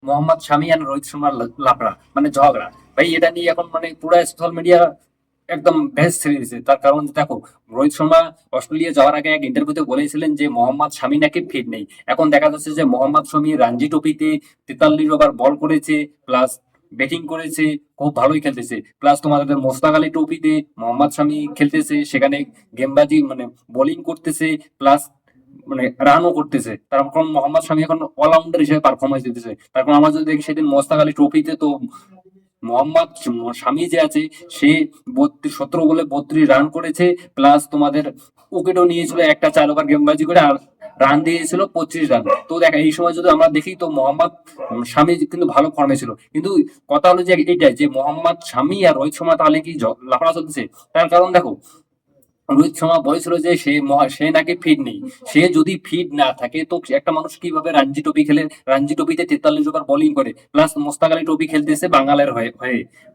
মোহাম্মদ শামি আর রোহিত শর্মার লাফড়া মানে ঝগড়া, ভাই এটা নিয়ে এখন মানে পুরো সোশ্যাল মিডিয়া একদম ভেস ছেড়ে দিয়েছে। তার কারণ দেখো, রোহিত শর্মা অস্ট্রেলিয়া যাওয়ার আগে এক ইন্টারভিউতে বলেছিলেন যে মোহাম্মদ শামি নাকি ফিট নেই। এখন দেখা যাচ্ছে যে মোহাম্মদ শামি রঞ্জি ট্রফিতে 43 ওভার বল করেছে, প্লাস ব্যাটিং করেছে, খুব ভালোই খেলতেছে। প্লাস তোমাদের মোস্তাক আলী ট্রফিতে মোহাম্মদ শামি খেলতেছে, সেখানে গেমবাজি মানে বোলিং করতেছে, প্লাস মানে রানও করতেছে। তার কারণ মোহাম্মদ শামি এখন অলরাউন্ডার হিসেবে পারফরমেন্স দিতেছে। তার কারণ আমরা যদি দেখি সেদিন মোস্তাক আলী ট্রফিতে তো মোহাম্মদ শামি যে আছে সে 17 বলে 32 রান করেছে, প্লাস তোমাদের উইকেটও নিয়েছিল একটা 4 ওভার গেমবাজি করে, আর রান দিয়েছিল 25 রান। তো দেখা এই সময় যদি আমরা দেখি তো মোহাম্মদ শামি কিন্তু ভালো ফর্মে ছিল। কিন্তু কথা হলো যে এইটাই যে মোহাম্মদ শামি আর রোহিত শর্মা তাহলে কি লাফানো চলতেছে। তার কারণ দেখো, রোহিত শর্মা বলেছিল যে সে নাকি ফিট নেই। সে যদি ফিট না থাকে তো একটা মানুষ কিভাবে রঞ্জি ট্রফি খেলে, রঞ্জি ট্রফিতে 43 ওভার বোলিং করে, প্লাস মোস্তাক আলী ট্রফি খেলতেছে বাঙালের হয়ে।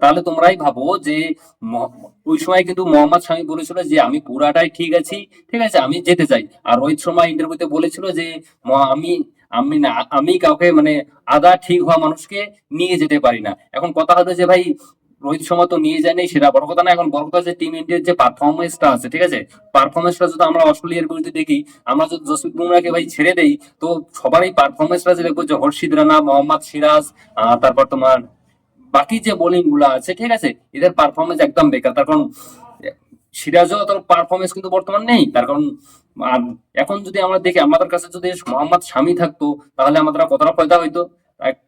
তাহলে তোমরাই ভাবো যে ম- ওই সময় কিন্তু মোহাম্মদ শামি বলেছিল যে আমি পুরাটাই ঠিক আছি, ঠিক আছে, আমি যেতে চাই। আর রোহিত শর্মা ইন্টারভিউতে বলেছিল যে আমি আমি না আমি কাউকে মানে আধা ঠিক হওয়া মানুষকে নিয়ে যেতে পারি না। এখন কথা হলো যে ভাই, রোহিত শর্মা তো নিয়ে যায়নি সেটা বড় কথা না, এখন বড় কথা যে টিম ইন্ডিয়ার যে পারফরমেন্সটা আছে, ঠিক আছে, পারফরমেন্সটা যদি আমরা অস্ট্রেলিয়ার বিরুদ্ধে দেখি, আমরা যদি জসপ্রীত বুমরাহকে ভাই ছেড়ে দেই, তো সবারই পারফরমেন্সটা যে দেখবো যে হর্ষিত রানা, মোহাম্মদ সিরাজ, তারপর তোমার বাকি যে বোলিং গুলা আছে, ঠিক আছে, এদের পারফরমেন্স একদম বেকার। তার কারণ সিরাজও তোর পারফরমেন্স কিন্তু বর্তমান নেই। তার কারণ আর এখন যদি আমরা দেখি আমাদের কাছে যদি মোহাম্মদ শামি থাকতো, তাহলে আমাদের কতটা ফায়দা হইতো।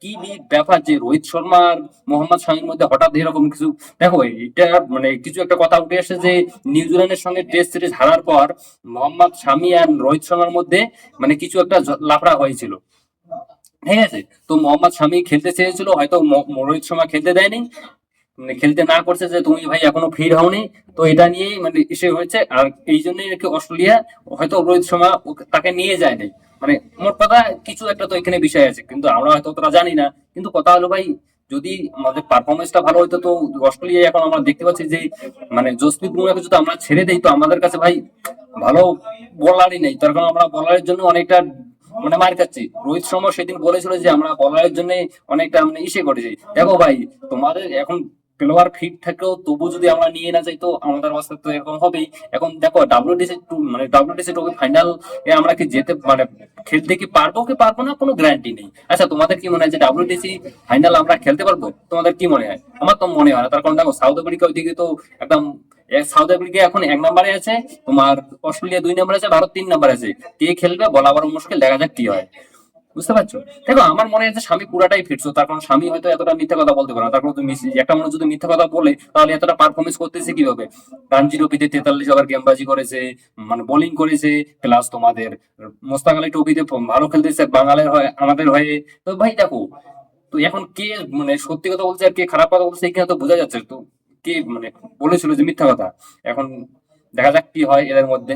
কি ব্যাপার যে রোহিত শর্মা আর মোহাম্মদ শামির মধ্যে হঠাৎ এরকম কিছু। দেখো এটা মানে কিছু একটা কথা উঠে আসে যে নিউজিল্যান্ডের সঙ্গে টেস্ট সিরিজ হারার পর মোহাম্মদ শামি আর রোহিত শর্মার মধ্যে মানে কিছু একটা লাফড়া হয়েছিল, ঠিক আছে। তো মোহাম্মদ শামি খেলতে চেয়েছিল, হয়তো রোহিত শর্মা খেলতে দেয়নি, মানে খেলতে না করছে যে তুমি ভাই এখনো ফিট হওনি। তো এটা নিয়েই মানে ইসে হয়েছে, আর এই জন্যই নাকি অস্ট্রেলিয়া হয়তো রোহিত শর্মা তাকে নিয়ে যায় নাই। মানে মোট কথা কিছু একটা তো এখানে বিষয় আছে, কিন্তু আমরা হয়তো অতটা জানি না। কিন্তু কথা হলো ভাই, যদি আমাদের পারফরমেন্সটা ভালো হইতো তো অস্ট্রেলিয়া এখন আমরা দেখতে পাচ্ছি যে মানে জসপ্রীত বুমরাহকে যদি আমরা ছেড়ে দেই তো আমাদের কাছে ভাই ভালো বোলারই নেই। তার কারণ আমরা বলারের জন্য অনেকটা মানে মার খাচ্ছি। রোহিত শর্মা সেদিন বলেছিল যে আমরা বলারের জন্য অনেকটা মানে ইসে করেছি। দেখো ভাই, তোমাদের এখন প্লেয়ার ফিট থাকলেও তবু যদি আমরা নিয়ে না যাই তো আমাদের অবস্থা তো এরকম হবেই। এখন দেখো ডাব্লিউটিসি মানে ডাব্লিউটিসি ট্রফি ফাইনাল এ আমরা কি যেতে মানে খেলতে কি পারবো না কোনো গ্যারান্টি নেই। আচ্ছা তোমাদের কি মনে হয় যে ডাব্লিউটিসি ফাইনাল আমরা খেলতে পারবো? তোমাদের কি মনে হয়? আমার তো মনে হয় না। তার কারণ দেখো সাউথ আফ্রিকা ওইদিকে তো একদম সাউথ আফ্রিকা এখন 1 নম্বরে আছে, তোমার অস্ট্রেলিয়া 2 নম্বরে আছে, ভারত 3 নম্বরে আছে। কে খেলবে বলা বড় মুশকিল, দেখা যাক কি হয়। বুঝতে পারছো? দেখো আমার মনে হচ্ছে স্বামী পুরাটাই ফিরছো। তার কারণ স্বামী হয়তো এতটা মিথ্যা কথা বলতে পারে না। তার কারণ তুমি একটা মানুষ যদি মিথ্যা কথা বলে তাহলে এতটা পারফরমেন্স করতেছে কিভাবে? রঞ্জি ট্রফিতে 43 ওভার গেমবাজি করেছে, মানে বোলিং করেছে, প্লাস তোমাদের মোস্তাক আলী ট্রফিতে ভালো খেলতেছে বাঙালির হয়ে আমাদের হয়ে। তো ভাই দেখো, তো এখন কে মানে সত্যি কথা বলছে আর কে খারাপ কথা বলছে এখানে তো বোঝা যাচ্ছে তো। কে মানে বলেছিল যে মিথ্যা কথা। এখন দেখা যাক কি হয় এদের মধ্যে।